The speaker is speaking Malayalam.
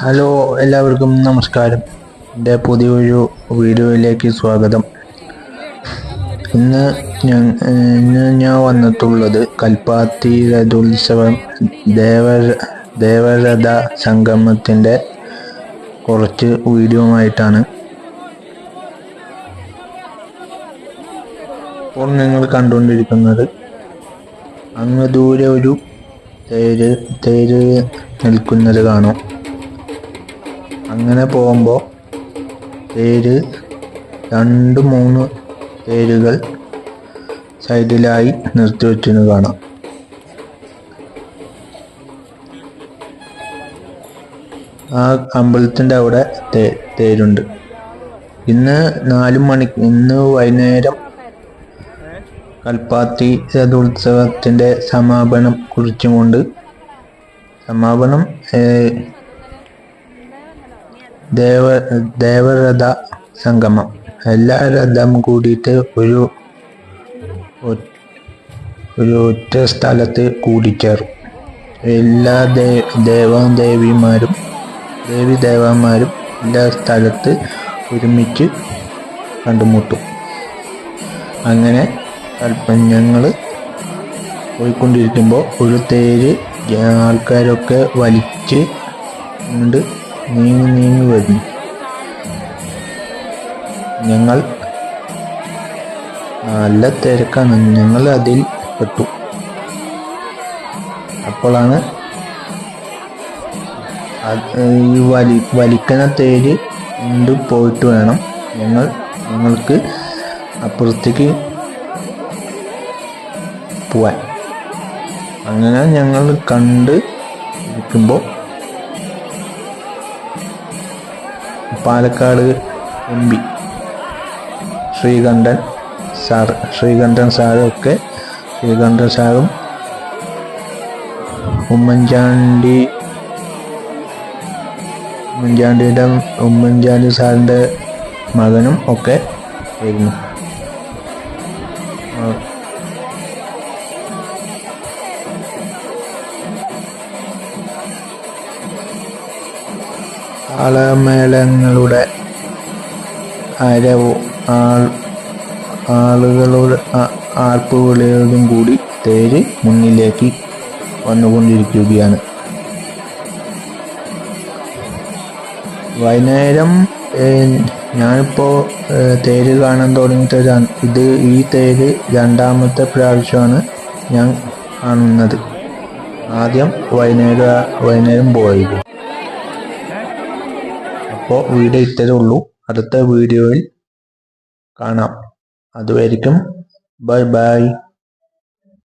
ഹലോ, എല്ലാവർക്കും നമസ്കാരം. എൻ്റെ പുതിയൊരു വീഡിയോയിലേക്ക് സ്വാഗതം. ഇന്ന് ഞാൻ വന്നിട്ടുള്ളത് കൽപ്പാത്തി രഥോത്സവം ദേവരഥ സംഗമത്തിൻ്റെ കുറച്ച് വീഡിയോയുമായിട്ടാണ്. ഇപ്പോൾ നിങ്ങൾ കണ്ടുകൊണ്ടിരിക്കുന്നത് അങ്ങ് ദൂരെ ഒരു തേര് നിൽക്കുന്നത് കാണും. അങ്ങനെ പോകുമ്പോൾ തേര് 2-3 തേരുകൾ സൈഡിലായി നിർത്തി വെച്ചെന്ന് കാണാം. ആ അമ്പലത്തിൻ്റെ അവിടെ തേരുണ്ട്. ഇന്ന് വൈകുന്നേരം കൽപ്പാത്തി രഥോത്സവത്തിൻ്റെ സമാപനം കുറിച്ചുകൊണ്ട് ദേവരഥ സംഗമം എല്ലാ രഥം കൂടിയിട്ട് ഒരു ഒറ്റ സ്ഥലത്ത് കൂടിച്ചേരും. എല്ലാ ദേവന്മാരും എല്ലാ സ്ഥലത്ത് ഒരുമിച്ച് കണ്ടുമുട്ടും. അങ്ങനെ ഞങ്ങൾ പോയിക്കൊണ്ടിരിക്കുമ്പോൾ ഒരു തേര് ആൾക്കാരൊക്കെ വലിച്ച് കൊണ്ട് നീങ്ങി വരുന്നു. ഞങ്ങൾ നല്ല തിരക്കാണ്. ഞങ്ങൾ അതിൽ പെട്ടു. അപ്പോഴാണ് ഈ വലിക്കുന്ന തേര് കൊണ്ട് പോയിട്ട് വേണം ഞങ്ങൾക്ക് അപ്പുറത്തേക്ക് പോവാൻ. അങ്ങനെ ഞങ്ങൾ കണ്ട് ഇരിക്കുമ്പോൾ പാലക്കാട് MP ശ്രീകണ്ഠൻ സാറും ഉമ്മൻചാണ്ടി സാറിൻ്റെ മകനും ഒക്കെ ആയിരുന്നു. താളമേളങ്ങളുടെ ആരവവും ആളുകളുടെ ആർപ്പുവിളിയോടും കൂടി തേര് മുന്നിലേക്ക് വന്നുകൊണ്ടിരിക്കുകയാണ്. വൈകുന്നേരം ഞാനിപ്പോൾ തേര് കാണാൻ തുടങ്ങിയിട്ട് ഈ തേര് 2ാമത്തെ പ്രാവശ്യമാണ് ഞാൻ കാണുന്നത്. ആദ്യം വൈകുന്നേരം പോയിരുന്നു. അപ്പോൾ വീഡിയോ ഇത്രയേ ഉള്ളൂ. അടുത്ത വീഡിയോയിൽ കാണാം. അതുവരെയ്ക്കും ബൈ.